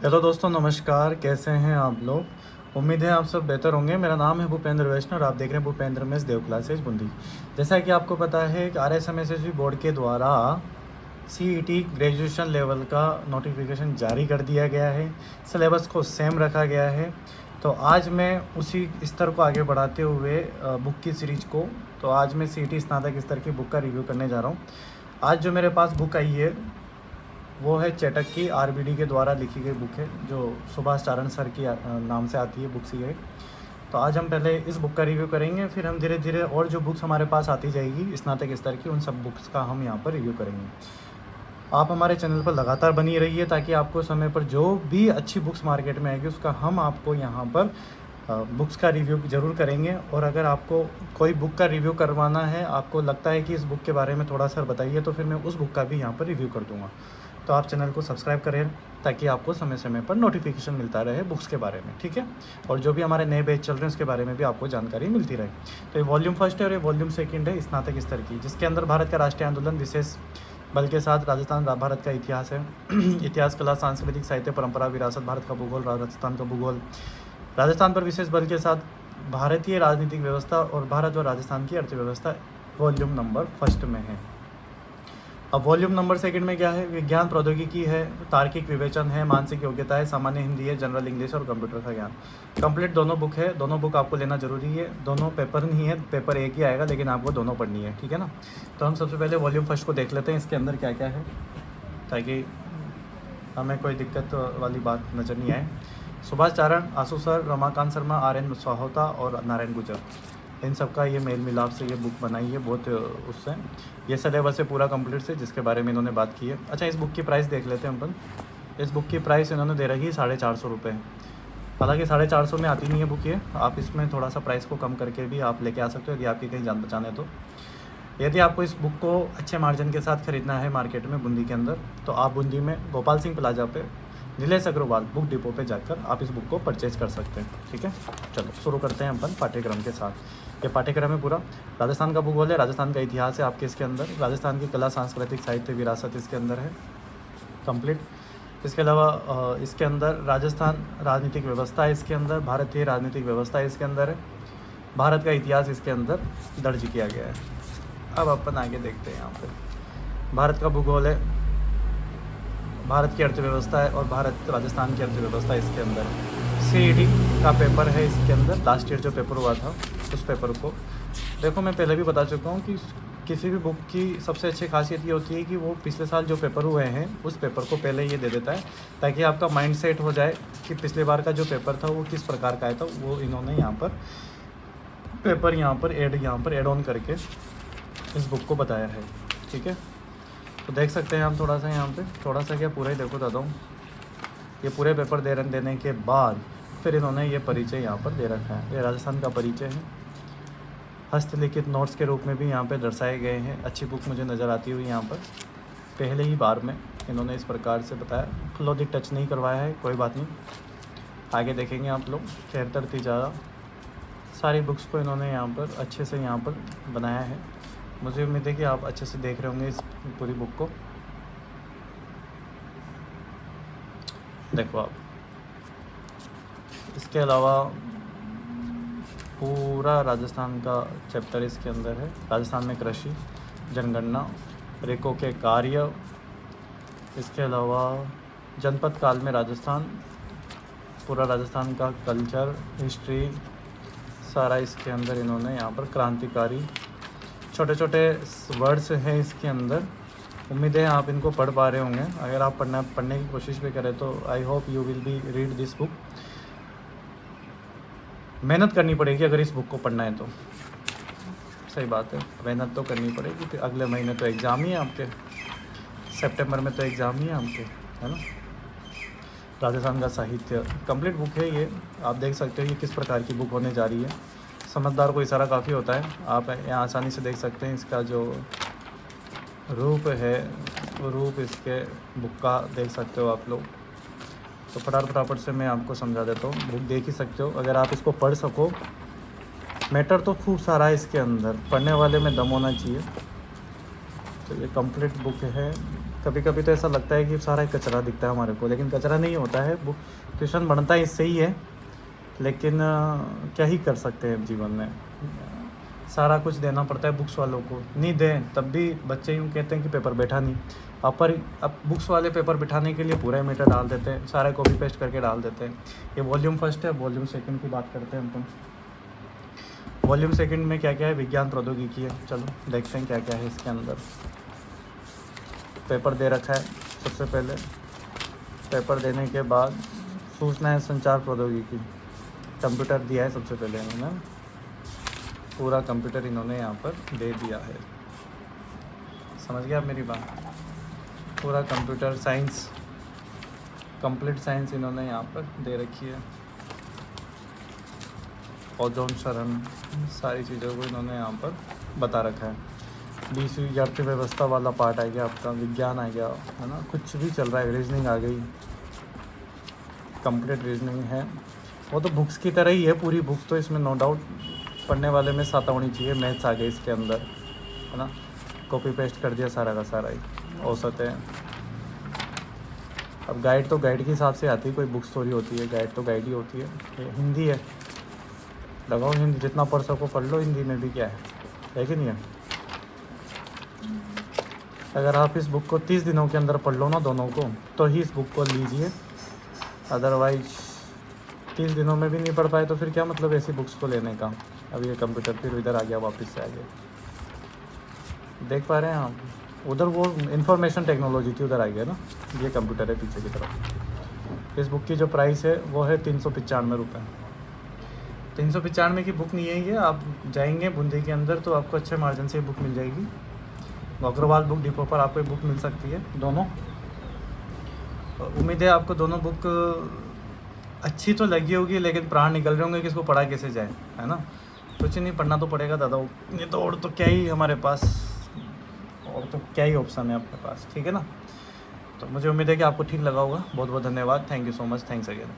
Hello दोस्तों, नमस्कार। कैसे हैं आप लोग? उम्मीद है आप सब बेहतर होंगे। मेरा नाम है भूपेंद्र वैष्णव और आप देख रहे हैं भूपेंद्र मेस देव क्लासेज बूंदी। जैसा कि आपको पता है कि RSMSSB बोर्ड के द्वारा CET ग्रेजुएशन लेवल का नोटिफिकेशन जारी कर दिया गया है। सिलेबस को सेम रखा गया है। तो आज मैं उसी स्तर को आगे बढ़ाते हुए बुक की सीरीज को, तो आज मैं CET स्नातक स्तर की बुक का रिव्यू करने जा रहा हूँ। आज जो मेरे पास बुक आई है वो है चेटक की RBD के द्वारा लिखी गई बुक है, जो सुभाष चारण सर की नाम से आती है बुक सी है। तो आज हम पहले इस बुक का रिव्यू करेंगे, फिर हम धीरे धीरे और जो बुक्स हमारे पास आती जाएगी स्नातक स्तर की, उन सब बुक्स का हम यहाँ पर रिव्यू करेंगे। आप हमारे चैनल पर लगातार बनी रहिए ताकि आपको समय पर जो भी अच्छी बुक्स मार्केट में आएगी उसका हम आपको यहाँ पर बुक्स का रिव्यू ज़रूर करेंगे। और अगर आपको कोई बुक का रिव्यू करवाना है, आपको लगता है कि इस बुक के बारे में थोड़ा सा बताइए, तो फिर मैं उस बुक का भी यहाँ पर रिव्यू कर दूँगा। तो आप चैनल को सब्सक्राइब करें ताकि आपको समय समय पर नोटिफिकेशन मिलता रहे बुक्स के बारे में, ठीक है। और जो भी हमारे नए बैच चल रहे हैं उसके बारे में भी आपको जानकारी मिलती रहे। तो ये वॉल्यूम फर्स्ट है और ये वॉल्यूम सेकंड है स्नातक स्तर की, जिसके अंदर भारत का राष्ट्रीय आंदोलन विशेष बल के साथ राजस्थान भारत का इतिहास है। इतिहास, कला, सांस्कृतिक, साहित्य, परंपरा, विरासत, भारत का भूगोल, राजस्थान का भूगोल, राजस्थान पर विशेष बल के साथ भारतीय राजनीतिक व्यवस्था और भारत और राजस्थान की अर्थव्यवस्था वॉल्यूम नंबर फर्स्ट में है। अब वॉल्यूम नंबर सेकंड में क्या है? विज्ञान प्रौद्योगिकी है, तार्किक विवेचन है, मानसिक योग्यता है, सामान्य हिंदी है, जनरल इंग्लिश और कंप्यूटर का ज्ञान। कंप्लीट दोनों बुक है, दोनों बुक आपको लेना जरूरी है। दोनों पेपर नहीं है, पेपर एक ही आएगा, लेकिन आपको दोनों पढ़नी है, ठीक है ना। तो हम सबसे पहले वॉल्यूम फर्स्ट को देख लेते हैं, इसके अंदर क्या क्या है, ताकि हमें कोई दिक्कत वाली बात नज़र नहीं आए। सुभाष चारण, आशु सर, रमाकांत शर्मा, RN स्वाहोता और नारायण गुजर, इन सब का ये मेल मिलाप से ये बुक बनाई है। बहुत उससे ये सिलेबस है पूरा कंप्लीट से, जिसके बारे में इन्होंने बात की है। अच्छा, इस बुक की प्राइस देख लेते हैं अपन। इस बुक की प्राइस इन्होंने दे रखी है 450 रुपये। हालांकि 450 में आती नहीं है बुक ये, आप इसमें थोड़ा सा प्राइस को कम करके भी आप लेके आ सकते हो यदि आपकी कहीं जान बचाने तो। यदि आपको इस बुक को अच्छे मार्जिन के साथ ख़रीदना है मार्केट में बूंदी के अंदर, तो आप बूंदी में गोपाल सिंह प्लाजा पे नीलेश अग्रवाल बुक डिपो पे जाकर आप इस बुक को परचेज कर सकते हैं, ठीक है। चलो शुरू करते हैं अपन पाठ्यक्रम के साथ। ये पाठ्यक्रम है पूरा। राजस्थान का भूगोल है, राजस्थान का इतिहास है आपके इसके अंदर, राजस्थान की कला, सांस्कृतिक, साहित्य, विरासत इसके अंदर है कंप्लीट। इसके अलावा इसके अंदर राजस्थान राजनीतिक व्यवस्था है, इसके अंदर भारतीय राजनीतिक व्यवस्था है, इसके अंदर है भारत का इतिहास इसके अंदर दर्ज किया गया है। अब अपन आगे देखते हैं। यहाँ पे भारत का भूगोल है, भारत की अर्थव्यवस्था है और भारत राजस्थान की अर्थव्यवस्था इसके अंदर है। CET का पेपर है इसके अंदर, लास्ट ईयर जो पेपर हुआ था उस पेपर को देखो। मैं पहले भी बता चुका हूँ कि किसी भी बुक की सबसे अच्छी खासियत ये होती है कि वो पिछले साल जो पेपर हुए हैं उस पेपर को पहले ये दे देता है, ताकि आपका माइंड सेट हो जाए कि पिछले बार का जो पेपर था वो किस प्रकार का आया था। वो इन्होंने यहाँ पर पेपर यहाँ पर एड ऑन करके इस बुक को बताया है, ठीक है। तो देख सकते हैं हम थोड़ा सा यहाँ पे, थोड़ा सा क्या पूरा ही देखो दादा हूँ। ये पूरे पेपर देने के बाद फिर इन्होंने ये परिचय यहाँ पर दे रखा है। ये राजस्थान का परिचय है, हस्तलिखित नोट्स के रूप में भी यहाँ पे दर्शाए गए हैं। अच्छी बुक मुझे नज़र आती हुई यहाँ पर पहले ही बार में इन्होंने इस प्रकार से बताया। क्लोदिक टच नहीं करवाया है, कोई बात नहीं, आगे देखेंगे आप लोग। खैर ज़्यादा सारी बुक्स को इन्होंने यहाँ पर अच्छे से यहाँ पर बनाया है। मुझे उम्मीद है कि आप अच्छे से देख रहे होंगे इस पूरी बुक को। देखो आप, इसके अलावा पूरा राजस्थान का चैप्टर इसके अंदर है। राजस्थान में कृषि, जनगणना, रेको के कार्य, इसके अलावा जनपद काल में राजस्थान, पूरा राजस्थान का कल्चर, हिस्ट्री, सारा इसके अंदर इन्होंने यहाँ पर क्रांतिकारी छोटे छोटे वर्ड्स हैं इसके अंदर। उम्मीद है आप इनको पढ़ पा रहे होंगे। अगर आप पढ़ने की कोशिश भी करें तो I hope you will be read this book. मेहनत करनी पड़ेगी अगर इस बुक को पढ़ना है तो, सही बात है, मेहनत तो करनी पड़ेगी। फिर अगले महीने तो एग्ज़ाम ही है आपके, सितंबर में तो एग्ज़ाम ही है आपके, है ना। राजस्थान का साहित्य कंप्लीट बुक है ये। आप देख सकते हो ये किस प्रकार की बुक होने जा रही है। समझदार को इशारा काफ़ी होता है, आप यहाँ आसानी से देख सकते हैं। इसका जो रूप है वो रूप इसके बुक का देख सकते हो आप लोग। तो फटाफट से मैं आपको समझा देता हूँ, बुक देख ही सकते हो अगर आप इसको पढ़ सको। मैटर तो खूब सारा है इसके अंदर, पढ़ने वाले में दम होना चाहिए। तो ये कंप्लीट बुक है कभी कभी तो ऐसा लगता है कि सारा कचरा दिखता है हमारे को, लेकिन कचरा नहीं होता है। बुक ट्यूशन बनता है इससे ही है, लेकिन क्या ही कर सकते हैं जीवन में। सारा कुछ देना पड़ता है बुक्स वालों को, नहीं दें तब भी बच्चे यूँ कहते हैं कि पेपर बैठा नहीं। अब बुक्स वाले पेपर बिठाने के लिए पूरा मीटर डाल देते हैं, सारा कॉपी पेस्ट करके डाल देते हैं। ये वॉल्यूम फर्स्ट है, वॉल्यूम सेकंड की बात करते हैं हम। वॉल्यूम सेकंड में क्या क्या है, विज्ञान प्रौद्योगिकी है। चलो देखते हैं क्या क्या है इसके अंदर। पेपर दे रखा है सबसे पहले, पेपर देने के बाद सूचना है संचार प्रौद्योगिकी, कंप्यूटर दिया है सबसे पहले इन्होंने, पूरा कंप्यूटर इन्होंने यहाँ पर दे दिया है। समझ गया आप मेरी बात? पूरा कंप्यूटर साइंस, कंप्लीट साइंस इन्होंने यहाँ पर दे रखी है। ओजोन शरण, सारी चीज़ों को इन्होंने यहाँ पर बता रखा है। 20वीं अर्थव्यवस्था वाला पार्ट आ गया आपका, विज्ञान आ गया, है ना, कुछ भी चल रहा है। रीजनिंग आ गई, कंप्लीट रीजनिंग है। वो तो बुक्स की तरह ही है पूरी बुक्स, तो इसमें नो डाउट पढ़ने वाले में साता होनी चाहिए। मैथ्स आ गए इसके अंदर, है ना, कॉपी पेस्ट कर दिया सारा का सारा ही। औसत है। अब गाइड तो गाइड के हिसाब से आती है, कोई बुक्स थोड़ी होती है, गाइड तो गाइड ही होती है। ये हिंदी है, लगाओ हिंदी, जितना पढ़ सको पढ़ लो, हिंदी में भी क्या है कि नहीं है। अगर आप इस बुक को 30 दिनों के अंदर पढ़ लो ना दोनों को, तो ही इस बुक को लीजिए। अदरवाइज 30 दिनों में भी नहीं पढ़ पाए तो फिर क्या मतलब ऐसी बुक्स को लेने का। अब ये कंप्यूटर फिर इधर आ गया, वापस से आ गया, देख पा रहे हैं आप? उधर वो इंफॉर्मेशन टेक्नोलॉजी थी, उधर आ गया ना, ये कंप्यूटर है पीछे की तरफ। इस बुक की जो प्राइस है वो है 395 रुपये। 395 की बुक नहीं है ये। आप जाएंगे बूंदी के अंदर तो आपको अच्छे मार्जिन से बुक मिल जाएगी। अग्रवाल बुक डिपो पर आपको बुक मिल सकती है दोनों। उम्मीद है आपको दोनों बुक अच्छी तो लगी होगी, लेकिन प्राण निकल रहे होंगे कि इसको पढ़ा कैसे जाए, है ना। कुछ नहीं, पढ़ना तो पड़ेगा दादा, नहीं तो और तो क्या ही हमारे पास, और तो क्या ही ऑप्शन है अपने पास, ठीक है ना। तो मुझे उम्मीद है कि आपको ठीक लगा होगा। बहुत बहुत धन्यवाद, thank you so much, thanks again.